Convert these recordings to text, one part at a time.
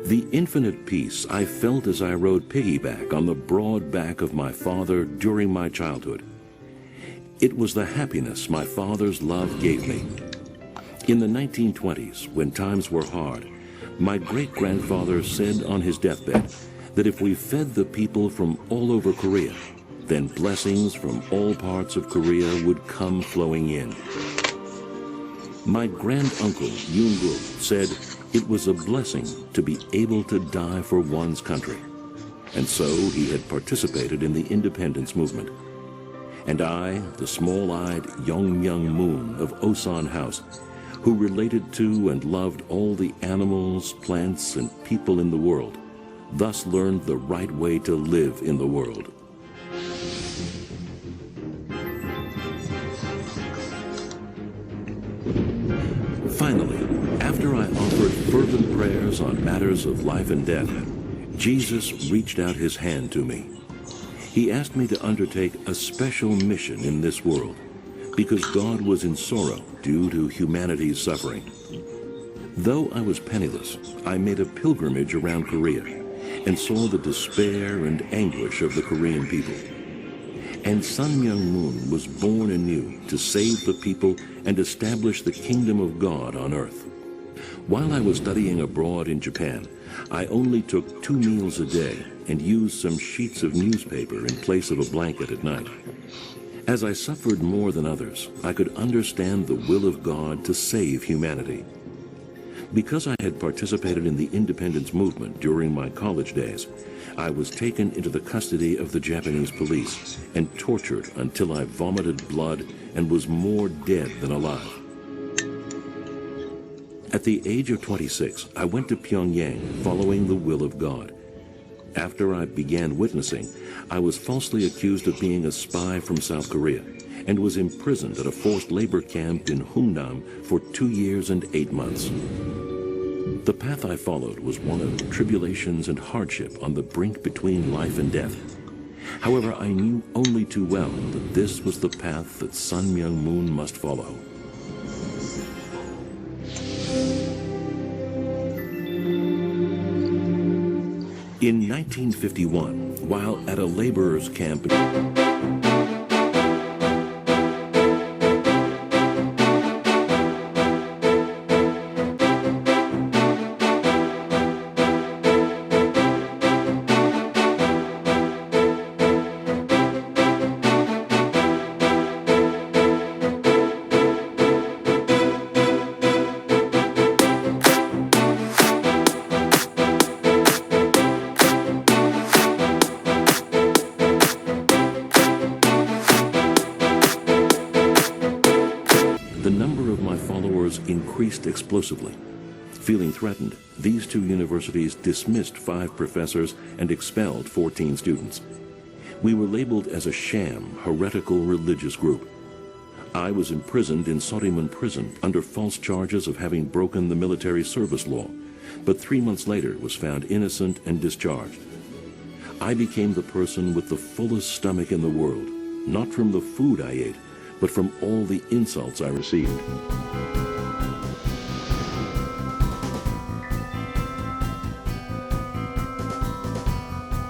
The infinite peace I felt as I rode piggyback on the broad back of my father during my childhood. It was the happiness my father's love gave me. In the 1920s, when times were hard, my great-grandfather said on his deathbed that if we fed the people from all over Korea, then blessings from all parts of Korea would come flowing in. My granduncle, Myung said it was a blessing to be able to die for one's country. And so he had participated in the independence movement. And I, the small-eyed Myung Moon of Osan House, who related to and loved all the animals, plants, and people in the world, thus learned the right way to live in the world. Finally, after I offered fervent prayers on matters of life and death, Jesus reached out his hand to me. He asked me to undertake a special mission in this world, because God was in sorrow due to humanity's suffering. Though I was penniless, I made a pilgrimage around Korea and saw the despair and anguish of the Korean people. And Sun Myung Moon was born anew to save the people and establish the kingdom of God on earth. While I was studying abroad in Japan, I only took 2 meals a day and used some sheets of newspaper in place of a blanket at night. As I suffered more than others, I could understand the will of God to save humanity. Because I had participated in the independence movement during my college days, I was taken into the custody of the Japanese police and tortured until I vomited blood and was more dead than alive. At the age of 26, I went to Pyongyang following the will of God. After I began witnessing, I was falsely accused of being a spy from South Korea and was imprisoned at a forced labor camp in Hungnam for 2 years and 8 months. The path I followed was one of tribulations and hardship on the brink between life and death. However, I knew only too well that this was the path that Sun Myung Moon must follow. In 1951, while at a laborer's camp, increased explosively. Feeling threatened, these 2 universities dismissed 5 professors and expelled 14 students. We were labeled as a sham, heretical religious group. I was imprisoned in Soriman prison under false charges of having broken the military service law, but 3 months later was found innocent and discharged. I became the person with the fullest stomach in the world, not from the food I ate, but from all the insults I received.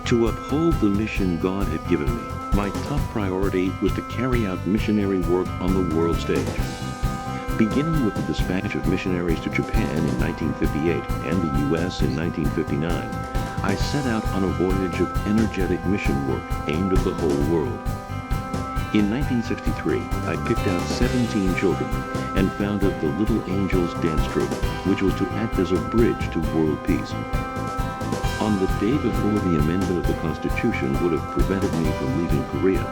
To uphold the mission God had given me, my top priority was to carry out missionary work on the world stage. Beginning with the dispatch of missionaries to Japan in 1958 and the U.S. in 1959, I set out on a voyage of energetic mission work aimed at the whole world. In 1963, I picked out 17 children and founded the Little Angels Dance Troupe, which was to act as a bridge to world peace. On the day before the amendment of the Constitution would have prevented me from leaving Korea,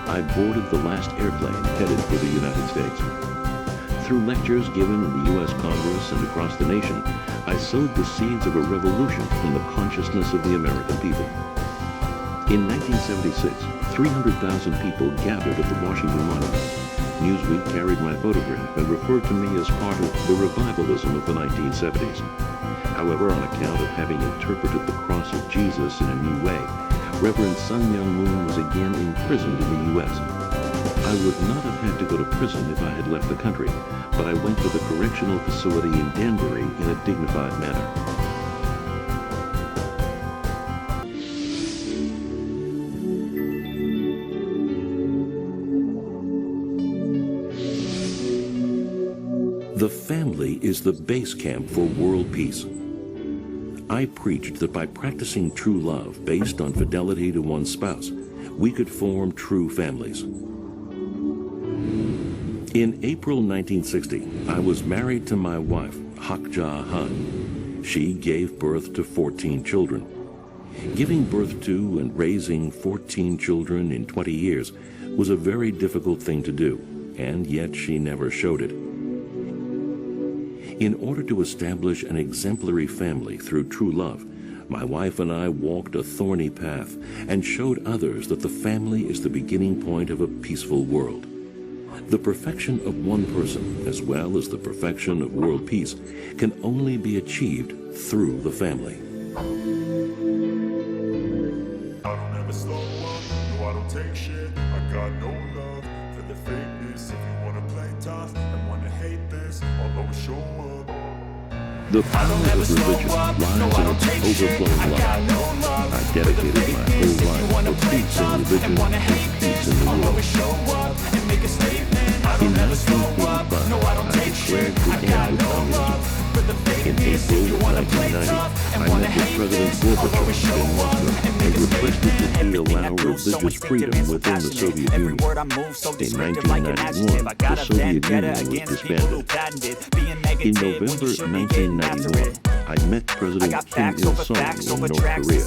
I boarded the last airplane headed for the United States. Through lectures given in the U.S. Congress and across the nation, I sowed the seeds of a revolution in the consciousness of the American people. In 1976, 300,000 people gathered at the Washington Monument. Newsweek carried my photograph and referred to me as part of the revivalism of the 1970s. However, on account of having interpreted the cross of Jesus in a new way, Reverend Sun Myung Moon was again imprisoned in the U.S. I would not have had to go to prison if I had left the country, but I went to the correctional facility in Danbury in a dignified manner. The family is the base camp for world peace. I preached that by practicing true love based on fidelity to one's spouse, we could form true families. In April 1960, I was married to my wife, Hakja Han. She gave birth to 14 children. Giving birth to and raising 14 children in 20 years was a very difficult thing to do, and yet she never showed it. In order to establish an exemplary family through true love, my wife and I walked a thorny path and showed others that the family is the beginning point of a peaceful world. The perfection of one person, as well as the perfection of world peace, can only be achieved through the family. I don't ever slow up, no I don't take shit. I got no love for the fakeness. If you wanna play tough and wanna hate this, I'll always show up. The power of religion lies in its overflowing love. I dedicated my whole life for peace in religion and peace in the world. In 1985, I declared the end of communism. In April 1990, I met with President Gorbachev in Moscow and requested that he allow religious freedom within the Soviet Union. In 1991, the Soviet Union was disbanded. In November 1991, I met President Kim Il-sung in North Korea.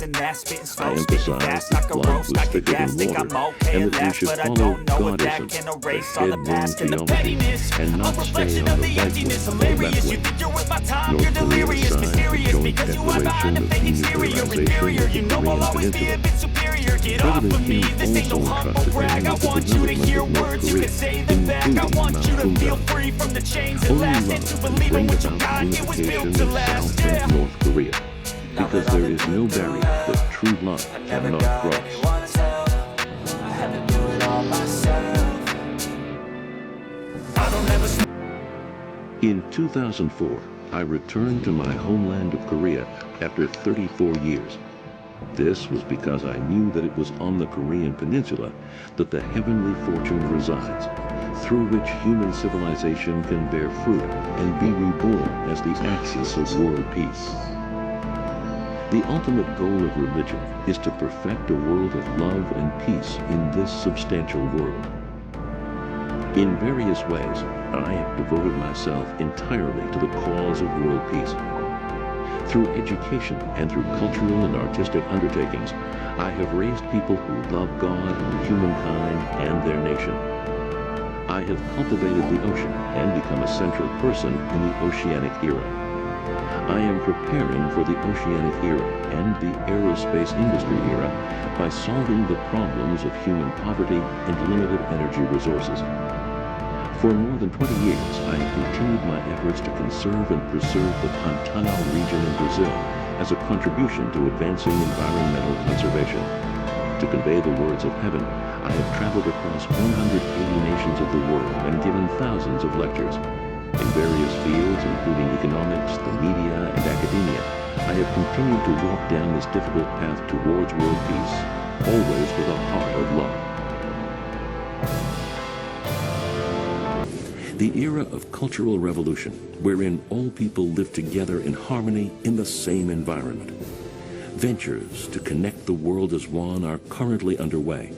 I emphasized that blood was thicker than water and that we should follow Godism, the head-room theology, and not stay on the right wing or the left wing. North Korea signed the joint declaration of denuclearization of the Korean Peninsula. President Kim also entrusted me with the development of North Korea, including Mount Kumgang. Only love can bring about the unification of South and North Korea, because there is no barrier that true love cannot cross. In 2004, I returned to my homeland of Korea after 34 years. This was because I knew that it was on the Korean Peninsula that the heavenly fortune resides, through which human civilization can bear fruit and be reborn as the axis of world peace. The ultimate goal of religion is to perfect a world of love and peace in this substantial world. In various ways, I have devoted myself entirely to the cause of world peace. Through education and through cultural and artistic undertakings, I have raised people who love God and humankind and their nation. I have cultivated the ocean and become a central person in the oceanic era. I am preparing for the oceanic era and the aerospace industry era by solving the problems of human poverty and limited energy resources. For more than 20 years, I have continued my efforts to conserve and preserve the Pantanal region in Brazil as a contribution to advancing environmental conservation. To convey the words of heaven, I have traveled across 180 nations of the world and given thousands of lectures. In various fields, including economics, the media, and academia, I have continued to walk down this difficult path towards world peace, always with a heart of love. The era of cultural revolution, wherein all people live together in harmony in the same environment. Ventures to connect the world as one are currently underway,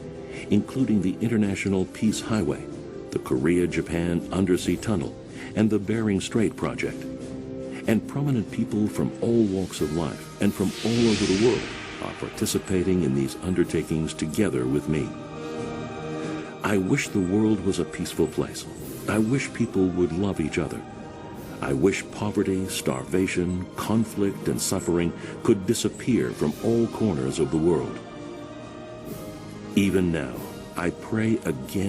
including the International Peace Highway, the Korea-Japan Undersea Tunnel, and the Bering Strait Project. And prominent people from all walks of life and from all over the world are participating in these undertakings together with me. I wish the world was a peaceful place. I wish people would love each other. I wish poverty, starvation, conflict, and suffering could disappear from all corners of the world. Even now, I pray again